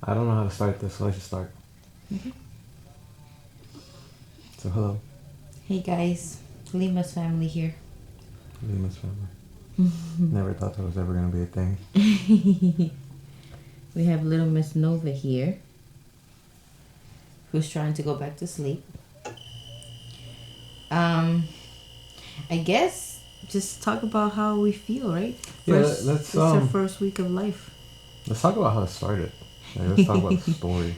I don't know how to start this, so let's just start. Okay. So, hello, Hey guys, Lima's family here. Lima's family. Never thought that was ever going to be a thing. We have little Miss Nova here, who's trying to go back to sleep. Um, I guess just talk about how we feel, right? Yeah, First, let's, it's our first week of life. Let's talk about how it started. Let's talk about the story.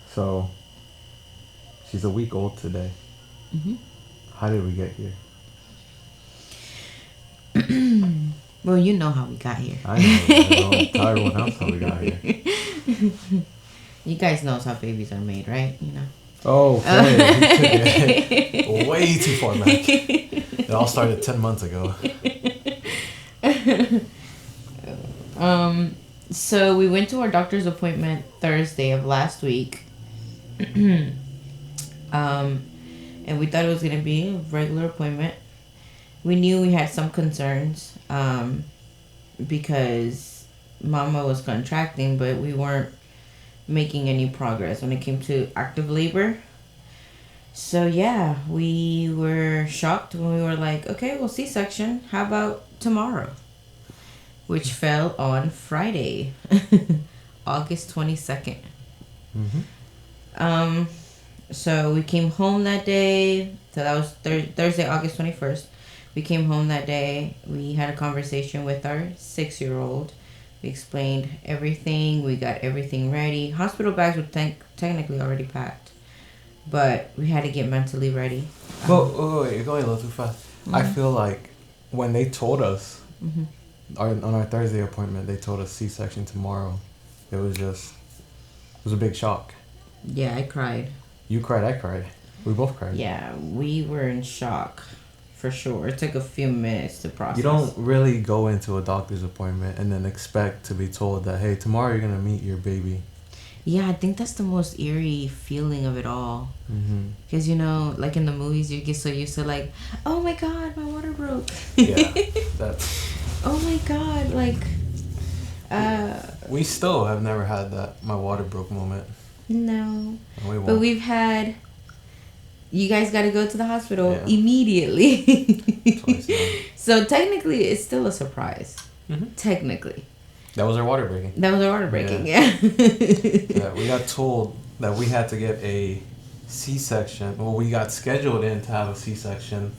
So, she's a week old today. Mm-hmm. How did we get here? Well, you know how we got here. I know. Don't tell everyone else how we got here. You guys know how babies are made, right? You know. Oh, okay. Way too far back. It all started 10 months ago. So we went to our doctor's appointment Thursday of last week. And we thought it was gonna be a regular appointment. We knew we had some concerns, because Mama was contracting, but we weren't making any progress when it came to active labor. So yeah, we were shocked when we were like, okay, well, C-section. How about tomorrow? Which fell on Friday, August 22nd. Mm-hmm. So we came home that day. So that was Thursday, August 21st. We came home that day. We had a conversation with our 6-year-old. We explained everything. We got everything ready. Hospital bags were technically already packed, but we had to get mentally ready. Well, wait, you're going a little too fast. Mm-hmm. I feel like when they told us, Mm-hmm. on our Thursday appointment, they told us C-section tomorrow. It was a big shock. Yeah, I cried. You cried, I cried. We both cried. Yeah, we were in shock, for sure. It took a few minutes to process. You don't really go into a doctor's appointment and then expect to be told that, hey, tomorrow you're going to meet your baby. Yeah, I think that's the most eerie feeling of it all. Because, you know, like in the movies, you get so used to like, oh my God, my water broke. Yeah, that's... Oh my God, like... We still have never had that my water broke moment. No. And we won't. But we've had... You guys got to go to the hospital Yeah. immediately. Twice now. So technically, it's still a surprise. Mm-hmm. Technically. That was our water breaking. That was our water breaking, yeah. Yeah, we got told that we had to get a C-section. Well, we got scheduled in to have a C-section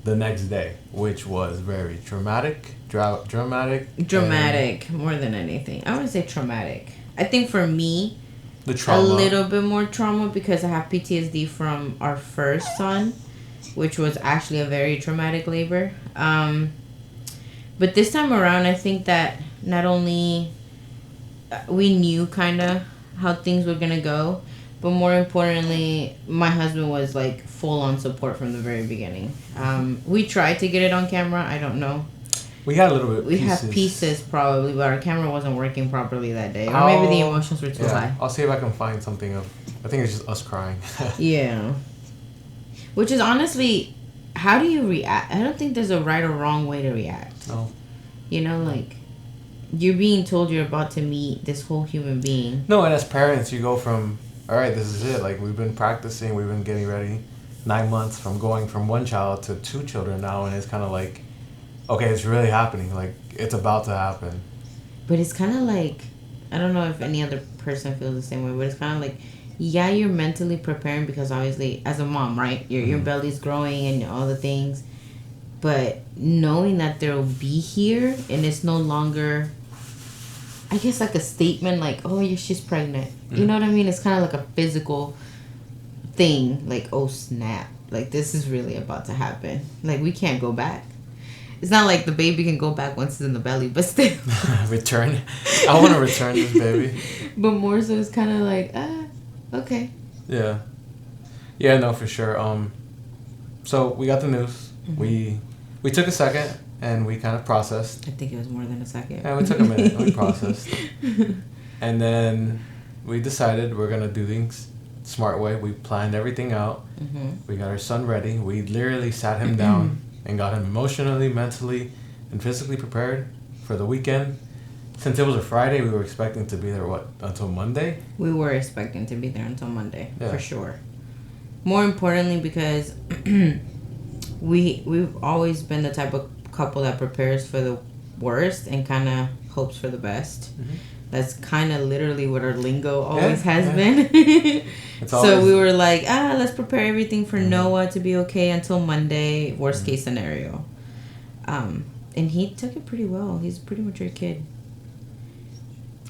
the next day, which was very dramatic. Dramatic, more than anything. I want to say traumatic. I think for me, The trauma. a little bit more trauma because I have PTSD from our first son, which was actually a very traumatic labor. But this time around, I think that not only we knew kind of how things were going to go, but more importantly, my husband was like full on support from the very beginning. We tried to get it on camera. I don't know. We got a little bit. We have pieces probably, but our camera wasn't working properly that day. Or maybe the emotions were too high. I'll see if I can find something of... I think it's just us crying. Yeah. Which is honestly, how do you react? I don't think there's a right or wrong way to react. No. You know, like, you're being told you're about to meet this whole human being. No, and as parents, you go from, all right, this is it. Like, we've been practicing, we've been getting ready. 9 months from going from one child to 2 children now, and it's kind of like, okay, it's really happening. Like, it's about to happen. But it's kind of like, I don't know if any other person feels the same way, but it's kind of like, yeah, you're mentally preparing because obviously, as a mom, right? Your belly's growing and all the things. But knowing that they'll be here and it's no longer, I guess, like a statement like, oh, she's pregnant. You know what I mean? It's kind of like a physical thing. Like, oh, snap. Like, this is really about to happen. Like, we can't go back. It's not like the baby can go back once it's in the belly, but still. Return. I want to return this baby. But more so it's kind of like, okay. Yeah. Yeah, no, for sure. So we got the news. Mm-hmm. We took a second and we kind of processed. I think it was more than a second. Yeah, we took a minute and we processed. And then we decided we're going to do things smart way. We planned everything out. Mm-hmm. We got our son ready. We literally sat him down and got him emotionally, mentally, and physically prepared for the weekend since it was a Friday, we were expecting to be there, until Monday? We were expecting to be there until Monday, Yeah. for sure. More importantly, because we've always been the type of couple that prepares for the worst and kind of hopes for the best. Mm-hmm. That's kind of literally what our lingo always has yeah. been. So always- we were like, let's prepare everything for Noah to be okay until Monday, worst case scenario. And he took it pretty well. He's a pretty mature kid.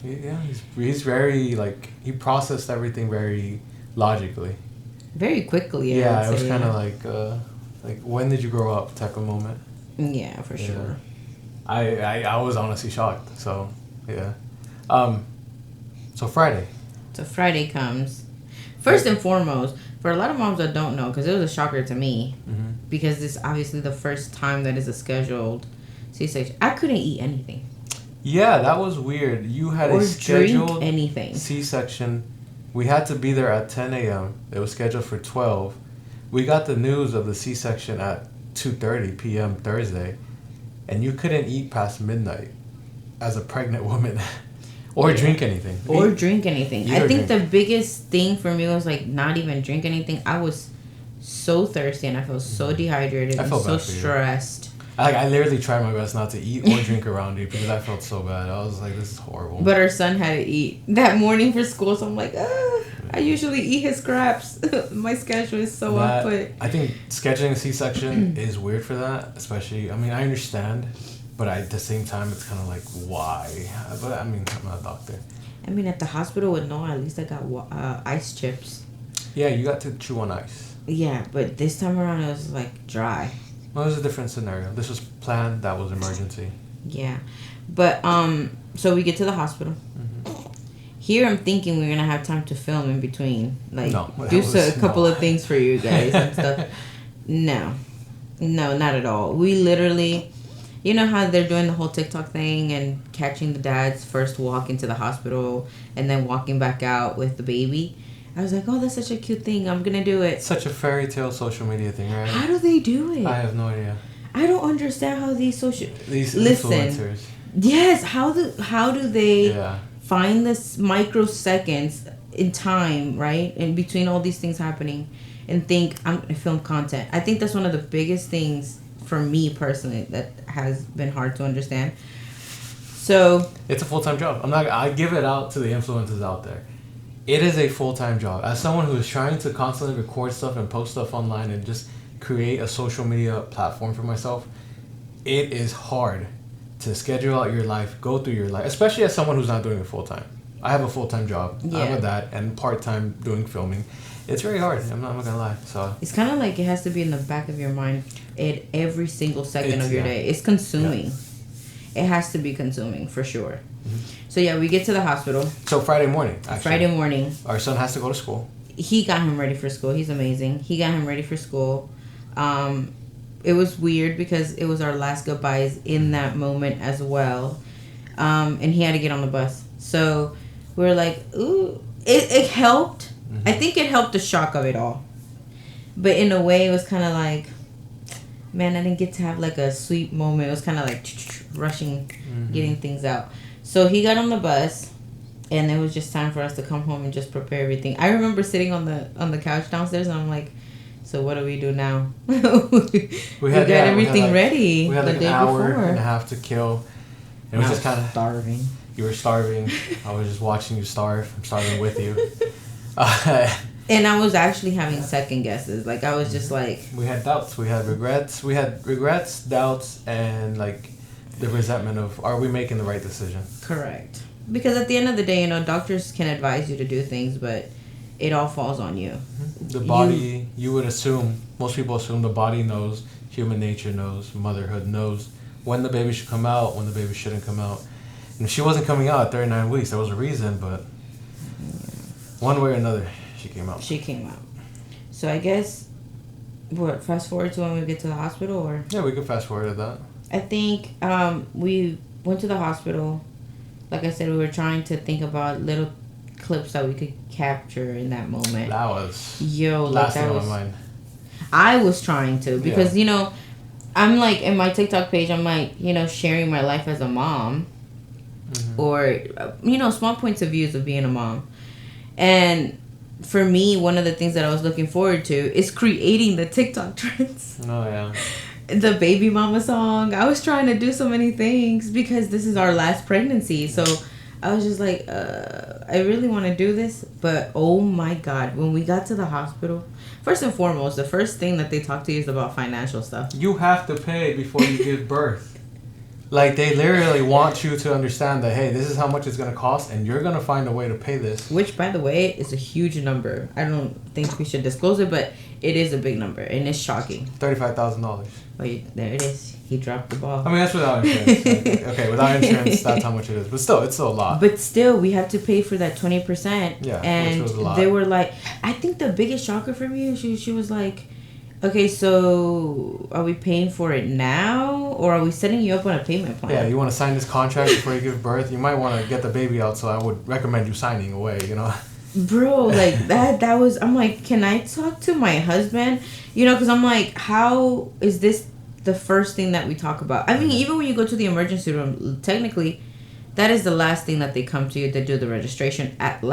Yeah, he's very, like, he processed everything very logically. Very quickly, Yeah, I it would was say. kind of like, when did you grow up type of moment. Yeah, for sure. I was honestly shocked. So, yeah. So Friday. So Friday comes. First and foremost, for a lot of moms that don't know, because it was a shocker to me, Mm-hmm. because this is obviously the first time that is a scheduled C-section. I couldn't eat anything Yeah, that was weird. You had or a scheduled drink anything. C-section. We had to be there at 10 a.m. It was scheduled for 12. We got the news of the C-section at 2:30 p.m. Thursday, and you couldn't eat past midnight as a pregnant woman, or drink anything. Or drink anything. I Either think drink. the biggest thing for me was like not even drink anything. I was so thirsty and I felt so dehydrated I and felt so bad for you. stressed. I literally tried my best not to eat or drink around you because I felt so bad. I was like, this is horrible. But our son had to eat that morning for school, so I'm like, I usually eat his scraps. My schedule is so That- output. I think scheduling a C-section is weird for that, especially. I mean, I understand, but at the same time, it's kind of like, why? But I mean, I'm not a doctor. I mean, at the hospital with Noah, at least I got ice chips. Yeah, you got to chew on ice. Yeah, but this time around it was like dry. Well, it was a different scenario. This was planned. That was emergency. Yeah, but so we get to the hospital. Mm-hmm. Here I'm thinking we're gonna have time to film in between, like No, that do was- a couple no. of things for you guys and stuff. No, not at all. We literally, you know how they're doing the whole TikTok thing and catching the dad's first walk into the hospital and then walking back out with the baby. I was like, oh, that's such a cute thing. I'm gonna do it. Such a fairy tale social media thing, right? How do they do it? I have no idea. I don't understand how these social. These Listen. influencers. Yes, how do they Yeah. find this microseconds in time, right, in between all these things happening, and think I'm gonna film content? I think that's one of the biggest things for me personally that has been hard to understand. So It's a full-time job. I give it out to the influencers out there. It is a full-time job. As someone who is trying to constantly record stuff and post stuff online and just create a social media platform for myself, it is hard to schedule out your life, go through your life, especially as someone who's not doing it full-time. I have a full-time job. I'm Yeah. with that, and part-time doing filming. It's very hard. I'm not gonna lie. So it's kind of like it has to be in the back of your mind at every single second It's- of your yeah. day. It's consuming. It has to be consuming for sure. So yeah, we get to the hospital Friday morning, actually. Friday morning. Our son has to go to school. He got him ready for school. He's amazing. He got him ready for school. It was weird because it was our last goodbyes in that moment as well. And he had to get on the bus. So we were like, ooh, it helped. Mm-hmm. I think it helped the shock of it all. But in a way, it was kind of like, man, I didn't get to have like a sweet moment. It was kind of like rushing, Mm-hmm. getting things out. So he got on the bus. And it was just time for us to come home and just prepare everything. I remember sitting on the couch downstairs, and I'm like, "So what do we do now?" we got everything ready We had the like day an hour before. and a half to kill. It was I just kind of starving. you were starving. I was just watching you starve. I'm starving with you. And I was actually having second guesses. Like I was just like, We had doubts. We had regrets. We had regrets, doubts, and like the resentment of are we making the right decision? correct. Because at the end of the day, doctors can advise you to do things, but it all falls on you. The body, you would assume, most people assume the body knows, human nature knows, motherhood knows when the baby should come out, when the baby shouldn't come out. And if she wasn't coming out at 39 weeks, there was a reason, but one way or another, she came out. She came out. So I guess, fast forward to when we get to the hospital, or? Yeah, we could fast forward to that. I think we went to the hospital. Like I said, we were trying to think about little clips that we could capture in that moment. That was Like last that thing on was. my mind. I was trying to because I'm like in my TikTok page. I'm like sharing my life as a mom, or small points of views of being a mom. And for me, one of the things that I was looking forward to is creating the TikTok trends. Oh yeah. The baby mama song. I was trying to do so many things because this is our last pregnancy. So I was just like, I really want to do this. But oh my God, when we got to the hospital, first and foremost, the first thing that they talk to you is about financial stuff. You have to pay before you give birth. Like, they literally want you to understand that, hey, this is how much it's going to cost, and you're going to find a way to pay this. Which, by the way, is a huge number. I don't think we should disclose it, but it is a big number, and it's shocking. $35,000. Wait, there it is. He dropped the ball. I mean, that's without insurance. Okay, without insurance, that's how much it is. But still, it's still a lot. But still, we have to pay for that 20%. Yeah, and which was a lot. They were like, I think the biggest shocker for me, she was like, okay, so are we paying for it now, or are we setting you up on a payment plan? Yeah, you want to sign this contract before you give birth? You might want to get the baby out, so I would recommend you signing away, Bro, like, that was, I'm like, can I talk to my husband? Because I'm like, how is this the first thing that we talk about? I mean, even when you go to the emergency room, technically, that is the last thing that they come to you to do the registration at the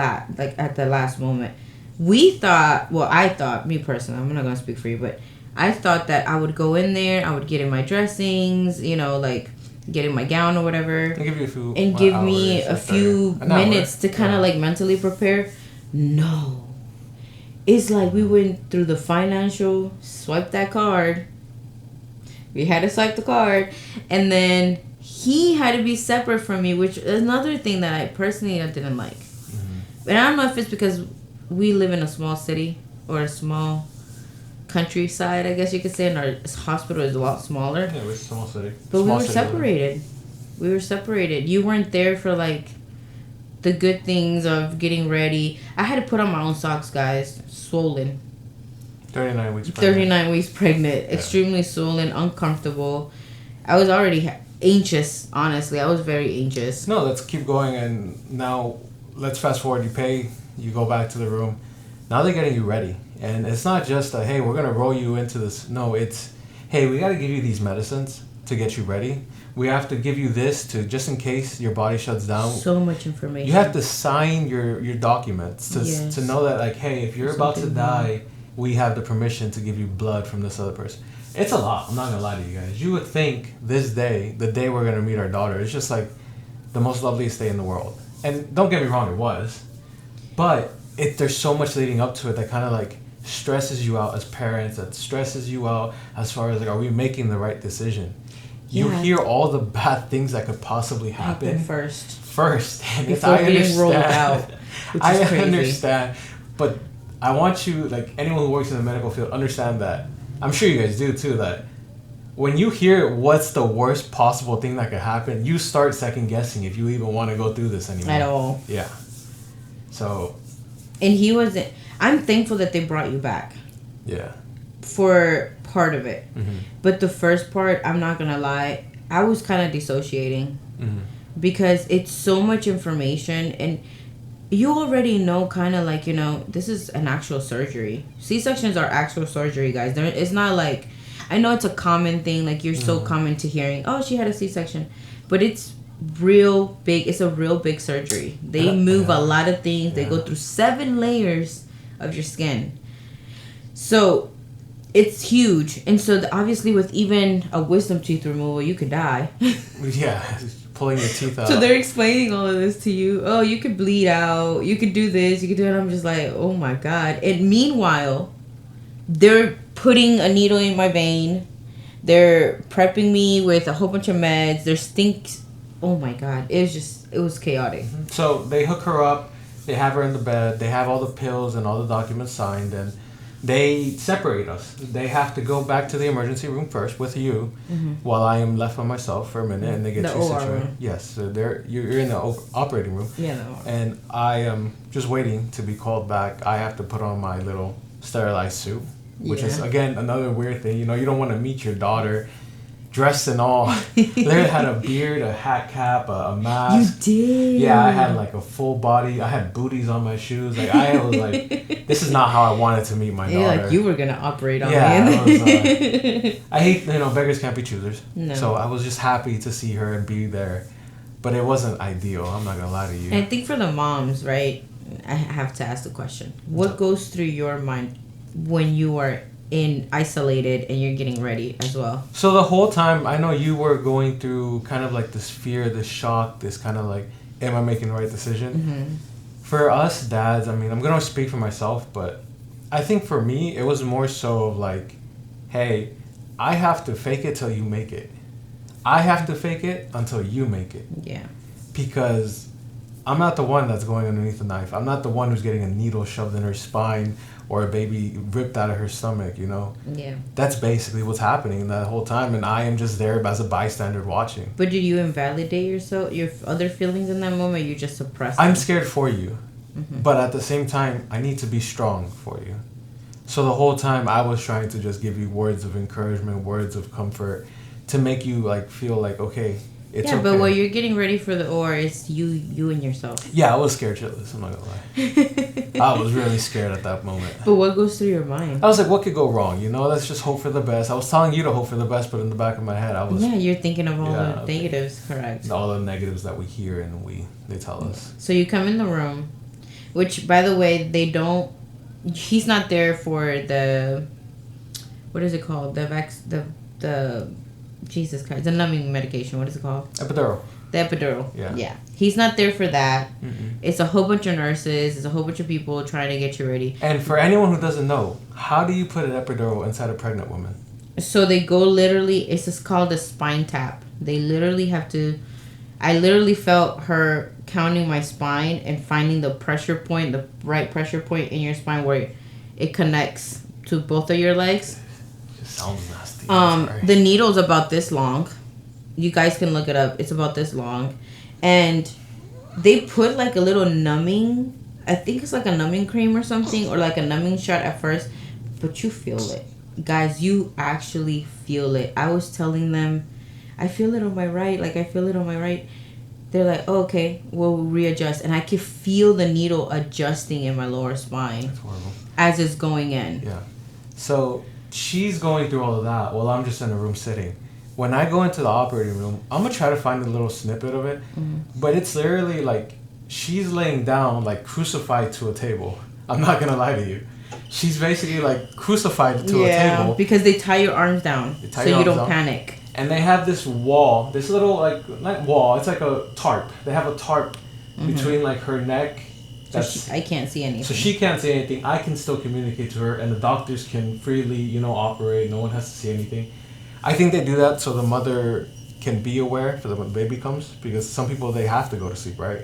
last moment. I thought, me personally, I'm not going to speak for you, but I thought that I would go in there, I would get in my dressings, like get in my gown or whatever. And give you a few and give me a few minutes to kind of like mentally prepare. No. It's like we went through the financial, swiped that card. We had to swipe the card. And then he had to be separate from me, which is another thing that I personally didn't like. Mm-hmm. And I don't know if it's because we live in a small city or a small countryside, I guess you could say, and our hospital is a lot smaller. Yeah, we're a small city. But we were separated. We were separated. You weren't there for, like, the good things of getting ready. I had to put on my own socks, guys. Swollen. 39 weeks pregnant. 39 weeks pregnant. Yeah. Extremely swollen, uncomfortable. I was already anxious, honestly. I was very anxious. No, let's keep going, and now let's fast forward. You go back to the room. Now they're getting you ready. And it's not just a, hey, we're going to roll you into this. No, it's, hey, we got to give you these medicines to get you ready. We have to give you this to, just in case your body shuts down. So much information. You have to sign your documents to know that, like, hey, if you're about to die, we have the permission to give you blood from this other person. It's a lot. I'm not going to lie to you guys. You would think this day, the day we're going to meet our daughter, it's just like the most loveliest day in the world. And don't get me wrong, it was. But there's so much leading up to it that kind of like stresses you out as parents, that stresses you out as far as like, are we making the right decision? You hear all the bad things that could possibly happen first. And before being rolled out, which is crazy. Understand, but I want you, like anyone who works in the medical field, understand that. I'm sure you guys do too, that when you hear what's the worst possible thing that could happen, you start second guessing if you even want to go through this anymore. At all. Yeah. So. And he wasn't. I'm thankful that they brought you back. Yeah. For part of it. Mm-hmm. But the first part, I'm not going to lie, I was kind of dissociating. Mm-hmm. Because it's so much information. And you already know kind of like, this is an actual surgery. C-sections are actual surgery, guys. It's not like, I know it's a common thing. Like, you're so common to hearing, oh, she had a C-section. But it's real big. It's a real big surgery. They move a lot of things. They go through 7 layers of your skin. So it's huge. And so obviously with even a wisdom tooth removal, you could die. Yeah, pulling your teeth out. So they're explaining all of this to you. Oh, you could bleed out. You could do this. You could do it. I'm just like, oh my God. And meanwhile, they're putting a needle in my vein. They're prepping me with a whole bunch of meds. There's stinks. Oh my God. It was chaotic. So they hook her up. They have her in the bed. They have all the pills and all the documents signed, and they separate us. They have to go back to the emergency room first with you, while I am left by myself for a minute, and they get you situated. Yes, so you're in the operating room. Yeah. And I am just waiting to be called back. I have to put on my little sterilized suit, which is again another weird thing. You don't want to meet your daughter dressed and all. Larry had a beard, a hat cap, a mask. You did? Yeah, I had like a full body. I had booties on my shoes. Like I was like, this is not how I wanted to meet my daughter. Yeah, like you were gonna operate on me. I hate, beggars can't be choosers. No. So I was just happy to see her and be there. but it wasn't ideal. I'm not gonna lie to you. And I think for the moms, right? I have to ask the question: what goes through your mind when you are in isolated and you're getting ready as well? So the whole time, I know you were going through kind of like this fear, this shock, this kind of like, am I making the right decision? Mm-hmm. For us dads, I mean, I'm gonna speak for myself, but I think for me, it was more so of like, hey, I have to fake it till you make it. I have to fake it until you make it. Yeah. Because I'm not the one that's going underneath the knife. I'm not the one who's getting a needle shoved in her spine or a baby ripped out of her stomach, you know? Yeah. That's basically what's happening that whole time, and I am just there as a bystander watching. But do you invalidate yourself, your other feelings in that moment? You just suppress I'm them? scared for you, Mm-hmm. but at the same time, I need to be strong for you. So the whole time, I was trying to just give you words of encouragement, words of comfort, to make you like feel like, okay, it's yeah, okay. but when you're getting ready for the OR, it's you and yourself. Yeah, I was scared shitless, I'm not gonna lie. I was really scared at that moment. But what goes through your mind? I was like, what could go wrong? You know, let's just hope for the best. I was telling you to hope for the best, but in the back of my head, I was... Yeah, you're thinking of all Yeah, the negatives, correct. all the negatives that we hear and they tell us. So you come in the room, which, by the way, they don't... He's not there for the... What is it called? The Jesus Christ. The numbing medication. What is it called? Epidural. The epidural. Yeah. He's not there for that. Mm-mm. It's a whole bunch of nurses. It's a whole bunch of people trying to get you ready. And for anyone who doesn't know, how do you put an epidural inside a pregnant woman? So they go literally... It's just called a spine tap. They literally have to... I literally felt her counting my spine and finding the pressure point, the right pressure point in your spine where it connects to both of your legs. It sounds nasty. Sorry. The needle's about this long. You guys can look it up. It's about this long. And they put like a little numbing, I think it's like a numbing cream or something, or like a numbing shot at first, but you feel it. Guys, you actually feel it. I was telling them, I feel it on my right. Like, I feel it on my right. They're like, oh, okay, we'll readjust. And I can feel the needle adjusting in my lower spine. That's horrible. As it's going in. Yeah. So she's going through all of that while I'm just in a room sitting. When I go into the operating room, I'm going to try to find a little snippet of it. Mm-hmm. But it's literally like she's laying down like crucified to a table. I'm not going to lie to you. She's basically like crucified to a table. Because they tie your arms down so you don't panic. And they have this wall, this little like, not wall, it's like a tarp. They have a tarp between like her neck. So I can't see anything. So she can't see anything. I can still communicate to her, and the doctors can freely, operate. No one has to see anything. I think they do that so the mother can be aware for when the baby comes, because some people, they have to go to sleep, right?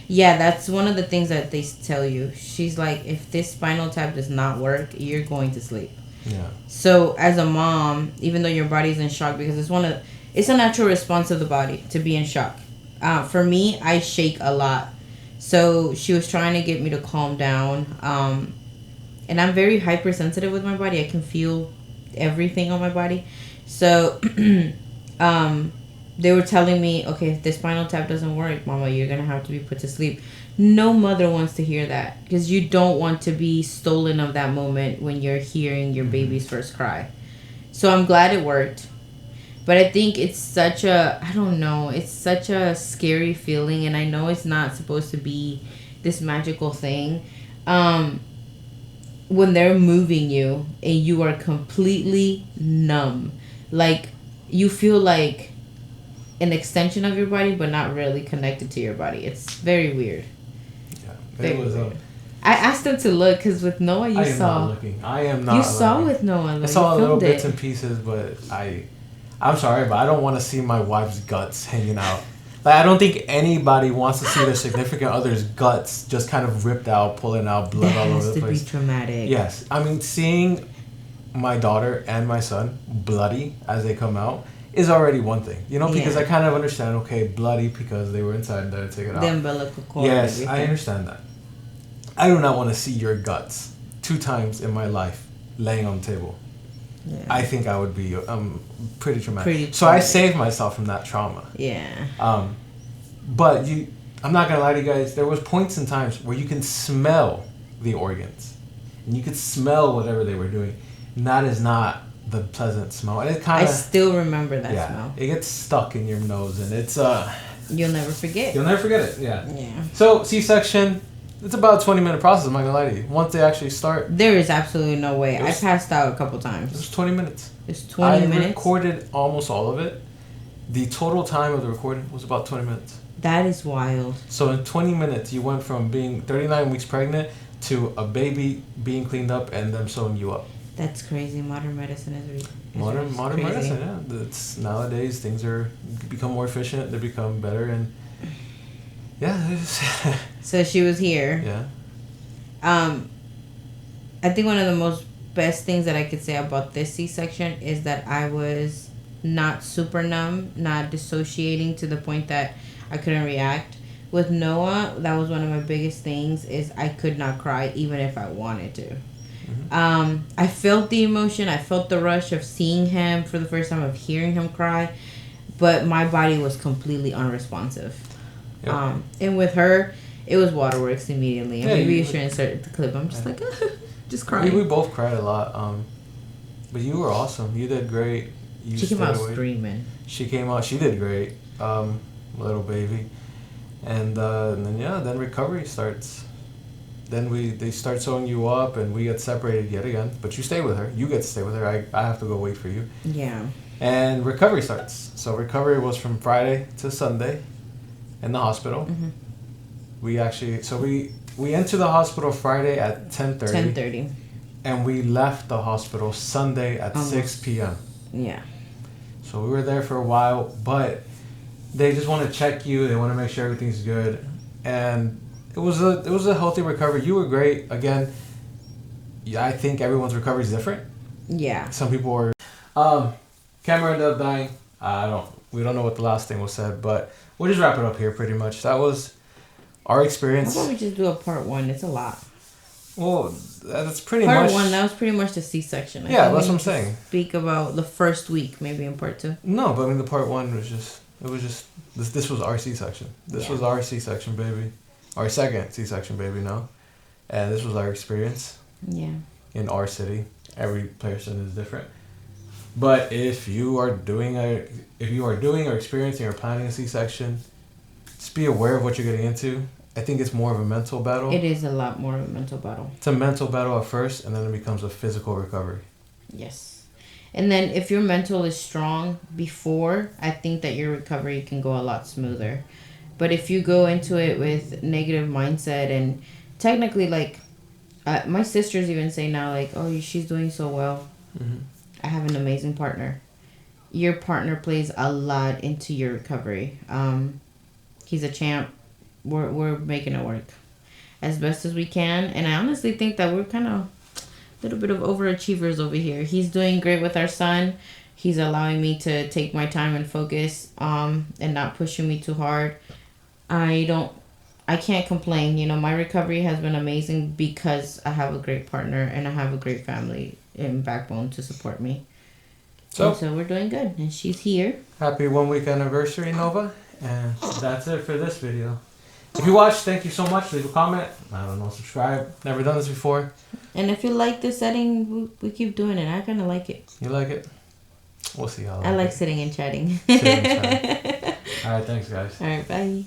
Yeah, that's one of the things that they tell you. She's like, if this spinal tap does not work, you're going to sleep. Yeah. So as a mom, even though your body's in shock, because it's a natural response of the body to be in shock. For me, I shake a lot. So she was trying to get me to calm down. And I'm very hypersensitive with my body. I can feel everything on my body. So they were telling me, okay, if the spinal tap doesn't work, Mama, you're going to have to be put to sleep. No mother wants to hear that, because you don't want to be stolen of that moment when you're hearing your baby's first cry. So I'm glad it worked. But I think it's such a scary feeling, and I know it's not supposed to be this magical thing. When they're moving you and you are completely numb. Like, you feel like an extension of your body, but not really connected to your body. It's very weird. Yeah. It was I asked them to look, because with Noah, you saw. I am not looking. I am not. You saw with Noah. I saw little bits and pieces, but I'm sorry, but I don't want to see my wife's guts hanging out. Like, I don't think anybody wants to see their significant other's guts just kind of ripped out, pulling out blood all over the place. That has to be traumatic. Yes. I mean, seeing my daughter and my son bloody as they come out is already one thing. Because I kind of understand, okay, bloody because they were inside there to take it out. The umbilical cord. Yes, I understand that. I do not want to see your guts 2 times in my life laying on the table. Yeah. I think I would be pretty traumatic. So I saved myself from that trauma. Yeah. But I'm not gonna lie to you guys. There was points and times where you can smell the organs, and you could smell whatever they were doing. And that is not the pleasant smell. And it kind of. I still remember that smell. It gets stuck in your nose, and it's You'll never forget. You'll never forget it. Yeah. Yeah. So C-section, it's about a 20-minute process. I'm not gonna lie to you. Once they actually start, There is absolutely no way. I was- passed out a couple it's times. 20 minutes. It's 20 I minutes. recorded almost all of it. The total time of the recording was about 20 minutes. That is wild. So in 20 minutes, you went from being 39 weeks pregnant to a baby being cleaned up and them sewing you up. That's crazy. Modern medicine is Modern crazy. medicine, yeah. It's nowadays things are become more efficient. They become better, and yeah, it's So she was here. yeah. I think one of the most best things that I could say about this C-section is that I was not super numb, not dissociating to the point that I couldn't react. With Noah, that was one of my biggest things is I could not cry even if I wanted to. I felt the emotion. I felt the rush of seeing him for the first time, of hearing him cry, but my body was completely unresponsive. Yep. And with her, it was waterworks immediately. And Yeah, maybe you you- should insert the clip. I'm just like, just We crying. both cried a lot. But you were awesome. You did great. You She came stayed out away. screaming. She came out. She did great. Little baby, and then recovery starts. Then they start sewing you up, and we get separated yet again. But you stay with her. You get to stay with her. I have to go wait for you. Yeah. And recovery starts. So recovery was from Friday to Sunday, in the hospital. Mm-hmm. We entered the hospital Friday at 10:30. 10:30. And we left the hospital Sunday at Almost. 6 p.m. Yeah. So we were there for a while, but they just want to check you. They want to make sure everything's good, and it was a healthy recovery. You were great. Again, yeah, I think everyone's recovery is different. Yeah. Some people were. Cameron ended up dying. We don't know what the last thing was said, but we'll just wrap it up here. Pretty much, that was our Why experience. don't we just do a part one? It's a lot. Well, that's pretty Part much. one, that was pretty much the C-section. I Yeah, think that's we what I'm need to saying. Speak about the first week, maybe in part two. No, but I mean the part one was just. It was just this was our C-section. This Yeah. was our C-section baby, our second C-section baby now, and this was our experience Yeah. in our city. Every person is different, but if you are doing or experiencing or planning a C-section, just be aware of what you're getting into. I think it's more of a mental battle. It is a lot more of a mental battle. It's a mental battle at first, and then it becomes a physical recovery. Yes. And then if your mental is strong before, I think that your recovery can go a lot smoother. But if you go into it with negative mindset and technically like my sisters even say now like, oh, she's doing so well. Mm-hmm. I have an amazing partner. Your partner plays a lot into your recovery. He's a champ. We're making it work as best as we can. And I honestly think that we're kind of little bit of overachievers over here. He's doing great with our son. He's allowing me to take my time and focus and not pushing me too hard. I can't complain. You know, my recovery has been amazing because I have a great partner and I have a great family and backbone to support me. So we're doing good, and she's here. Happy 1 week anniversary, Nova, and that's it for this video. If you watched, thank you so much. Leave a comment. I don't know, subscribe. Never done this before. And if you like this setting, we keep doing it. I kind of like it. You like it? We'll see how. I like sitting and chatting. Sitting and chatting. All right, thanks, guys. All right, bye.